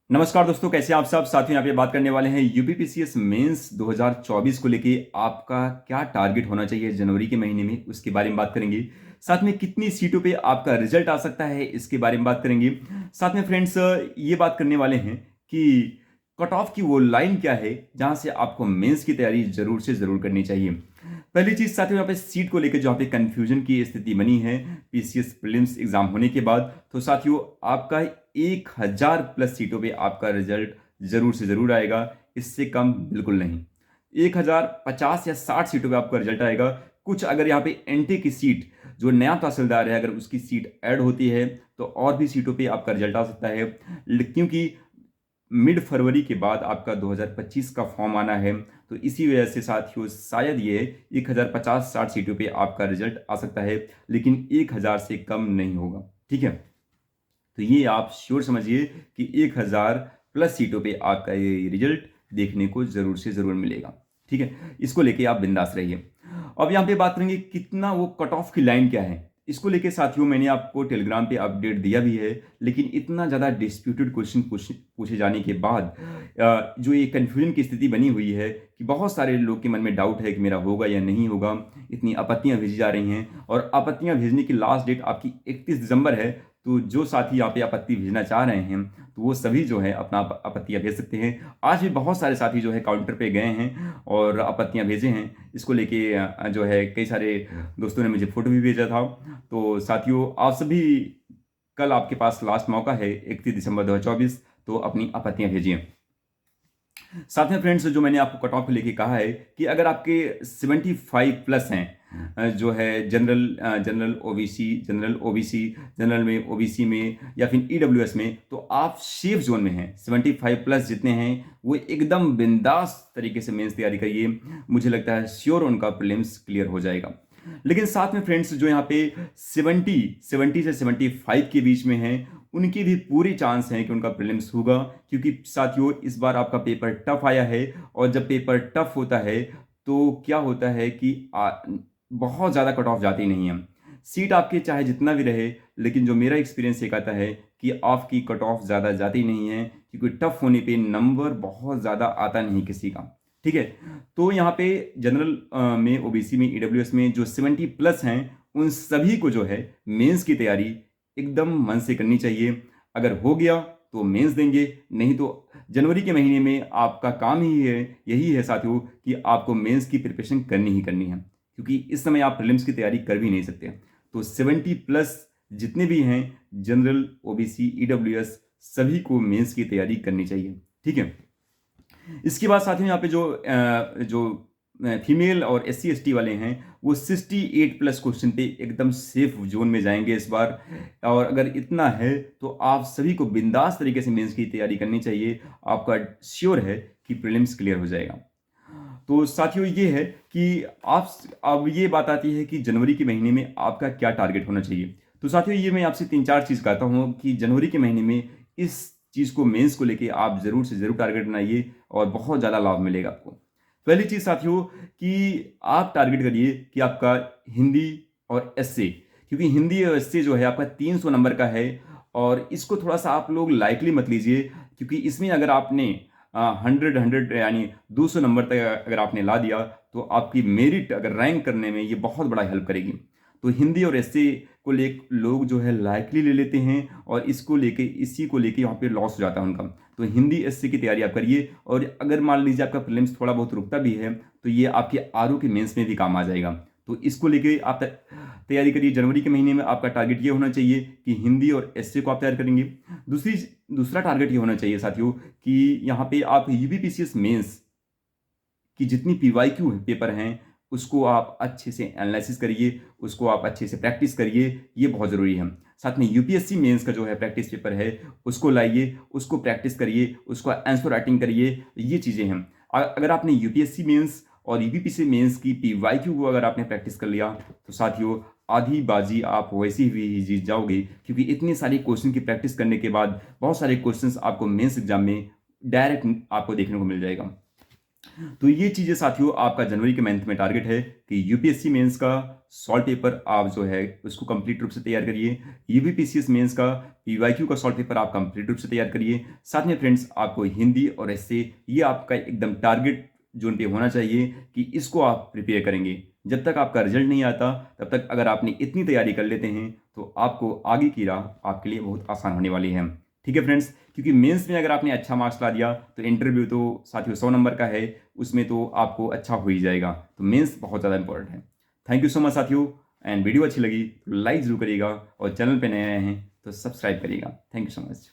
नमस्कार दोस्तों, कैसे हैं आप सब। साथ में यहाँ पे बात करने वाले हैं यूपीपीसीएस मेंस 2024 को लेके आपका क्या टारगेट होना चाहिए जनवरी के महीने में, उसके बारे में बात करेंगे। साथ में कितनी सीटों पे आपका रिजल्ट आ सकता है, इसके बारे में बात करेंगे। साथ में फ्रेंड्स ये बात करने वाले हैं कि कट ऑफ की वो लाइन क्या है जहां से आपको मेंस की तैयारी जरूर से जरूर करनी चाहिए। पहली चीज साथियों, यहाँ पे सीट को लेकर जहाँ पे कंफ्यूजन की स्थिति बनी है पीसीएस प्रीलिम्स एग्जाम होने के बाद, तो साथियों आपका 1000 प्लस सीटों पे आपका रिजल्ट जरूर से जरूर आएगा, इससे कम बिल्कुल नहीं। 1050 या 60 सीटों पे आपका रिजल्ट आएगा। कुछ अगर यहाँ पे एनटी की सीट, जो नया तहसीलदार है, अगर उसकी सीट ऐड होती है तो और भी सीटों पे आपका रिजल्ट आ सकता है। क्योंकि मिड फरवरी के बाद आपका 2025 का फॉर्म आना है, तो इसी वजह से साथियों शायद ये 1050-60 सीटों पे आपका रिजल्ट आ सकता है, लेकिन 1000 से कम नहीं होगा। ठीक है, तो ये आप श्योर समझिए कि 1000 प्लस सीटों पे आपका ये रिजल्ट देखने को जरूर से जरूर मिलेगा। ठीक है, इसको लेके आप बिंदास रहिए। अब यहाँ पे बात करेंगे कितना वो कट ऑफ की लाइन क्या है। इसको लेके साथियों मैंने आपको टेलीग्राम पे अपडेट दिया भी है, लेकिन इतना ज़्यादा डिस्प्यूटेड क्वेश्चन पूछे जाने के बाद जो ये कन्फ्यूजन की स्थिति बनी हुई है कि बहुत सारे लोग के मन में डाउट है कि मेरा होगा या नहीं होगा, इतनी आपत्तियां भेजी जा रही हैं और आपत्तियां भेजने की लास्ट डेट आपकी 31 दिसंबर है। तो जो साथी यहाँ पे आपत्ति भेजना चाह रहे हैं तो वो सभी जो है अपना आपत्तियां भेज सकते हैं। आज भी बहुत सारे साथी जो है काउंटर पे गए हैं और आपत्तियां भेजे हैं। इसको लेके जो है कई सारे दोस्तों ने मुझे फोटो भी भेजा था। तो साथियों आप सभी, कल आपके पास लास्ट मौका है 31 दिसंबर 2024, तो अपनी आपत्तियां भेजिए। साथ में फ्रेंड्स जो मैंने आपको कट ऑफ लेके कहा है कि अगर आपके 75 प्लस हैं, जो है जनरल ओबीसी, जनरल में, ओबीसी में या फिर ईडब्ल्यूएस में, तो आप सेफ जोन में हैं। 75 प्लस जितने हैं वो एकदम बिंदास तरीके से मेंस तैयारी करिए। मुझे लगता है श्योर उनका प्रीलिम्स क्लियर हो जाएगा। लेकिन साथ में फ्रेंड्स जो यहाँ पे 70 से 75 के बीच में हैं, उनकी भी पूरी चांस है कि उनका प्रीलिम्स होगा। क्योंकि साथियों इस बार आपका पेपर टफ आया है, और जब पेपर टफ होता है तो क्या होता है कि बहुत ज़्यादा कट ऑफ जाती नहीं है। सीट आपके चाहे जितना भी रहे, लेकिन जो मेरा एक्सपीरियंस ये कहता है कि आपकी कट ऑफ ज़्यादा जाती नहीं है, क्योंकि टफ होने पे नंबर बहुत ज़्यादा आता नहीं किसी का। ठीक है, तो यहाँ पे जनरल में, ओबीसी में, ईडब्ल्यूएस में जो 70 प्लस हैं, उन सभी को जो है मेंस की तैयारी एकदम मन से करनी चाहिए। अगर हो गया तो मेंस देंगे, नहीं तो जनवरी के महीने में आपका काम ही है, यही है साथियों, कि आपको मेंस की प्रिपरेशन करनी ही करनी है, क्योंकि इस समय आप प्रीलिम्स की तैयारी कर भी नहीं सकते। तो 70 प्लस जितने भी हैं, जनरल, ओबीसी, ईडब्ल्यूएस, सभी को मेंस की तैयारी करनी चाहिए। ठीक है, इसके बाद साथियों यहाँ पे जो फीमेल और एससी एसटी वाले हैं, वो 68 प्लस क्वेश्चन पे एकदम सेफ जोन में जाएंगे इस बार। और अगर इतना है तो आप सभी को बिंदास तरीके से मेंस की तैयारी करनी चाहिए। आपका श्योर है कि प्रीलिम्स क्लियर हो जाएगा। तो साथियों ये है कि आप, अब ये बात आती है कि जनवरी के महीने में आपका क्या टारगेट होना चाहिए। तो साथियों ये मैं आपसे 3-4 चीज़ कहता हूँ कि जनवरी के महीने में इस चीज़ को, मेंस को लेके आप ज़रूर से ज़रूर टारगेट बनाइए और बहुत ज़्यादा लाभ मिलेगा आपको। पहली चीज़ साथियों कि आप टारगेट करिए कि आपका हिंदी और एसए, क्योंकि हिंदी और एसए जो है आपका 300 नंबर का है, और इसको थोड़ा सा आप लोग लाइटली मत लीजिए, क्योंकि इसमें अगर आपने 100 यानी 200 नंबर तक अगर आपने ला दिया तो आपकी मेरिट अगर रैंक करने में ये बहुत बड़ा हेल्प करेगी। तो हिंदी और एसए को ले लोग जो है लाइटली ले लेते हैं, और इसको लेके, इसी को लेके यहाँ पे लॉस हो जाता है उनका। तो हिंदी एसए की तैयारी आप करिए, और अगर मान लीजिए आपका प्रीलिम्स थोड़ा बहुत रुकता भी है तो ये आपके आरओ के मेंस में भी काम आ जाएगा। तो इसको लेके आप तैयारी करिए। जनवरी के महीने में आपका टारगेट ये होना चाहिए कि हिंदी और एसए को आप तैयार करेंगे। दूसरा टारगेट ये होना चाहिए साथियों कि यहाँ पे आप यूपीपीसीएस मेंस कि जितनी पीवाईक्यू पेपर हैं उसको आप अच्छे से एनालिसिस करिए, उसको आप अच्छे से प्रैक्टिस करिए, ये बहुत ज़रूरी है। साथ में यूपीएससी मेंस का जो है प्रैक्टिस पेपर है उसको लाइए, उसको प्रैक्टिस करिए, उसको आंसर राइटिंग करिए, ये चीज़ें हैं। अगर आपने यूपीएससी मेंस और यूपीपीसी मेंस की पीवाईक्यू को अगर आपने प्रैक्टिस कर लिया तो साथियों आधी बाजी आप वैसे ही जीत जाओगे, क्योंकि इतनी सारी क्वेश्चन की प्रैक्टिस करने के बाद बहुत सारे क्वेश्चंस आपको मेंस एग्जाम में डायरेक्ट आपको देखने को मिल जाएगा। तो ये चीज़ें साथियों आपका जनवरी के मंथ में टारगेट है कि यूपीएससी मेंस का सॉल्व पेपर आप जो है उसको कंप्लीट रूप से तैयार करिए। यूपीपीसीएस मेंस का पीवाईक्यू का सॉल्व पेपर आप कंप्लीट रूप से तैयार करिए। साथ में फ्रेंड्स आपको हिंदी और ऐसे ये आपका एकदम टारगेट जोन पे होना चाहिए कि इसको आप प्रिपेयर करेंगे। जब तक आपका रिजल्ट नहीं आता तब तक अगर आपने इतनी तैयारी कर लेते हैं तो आपको आगे की राह आपके लिए बहुत आसान होने वाली है। ठीक है फ्रेंड्स, क्योंकि मेंस में अगर आपने अच्छा मार्क्स ला दिया तो इंटरव्यू तो साथियों 100 नंबर का है, उसमें तो आपको अच्छा हो ही जाएगा। तो मेंस बहुत ज़्यादा इंपॉर्टेंट है। थैंक यू सो मच साथियों, एंड वीडियो अच्छी लगी तो लाइक ज़रूर करिएगा और चैनल पे नए आए हैं तो सब्सक्राइब करिएगा। Thank you so much.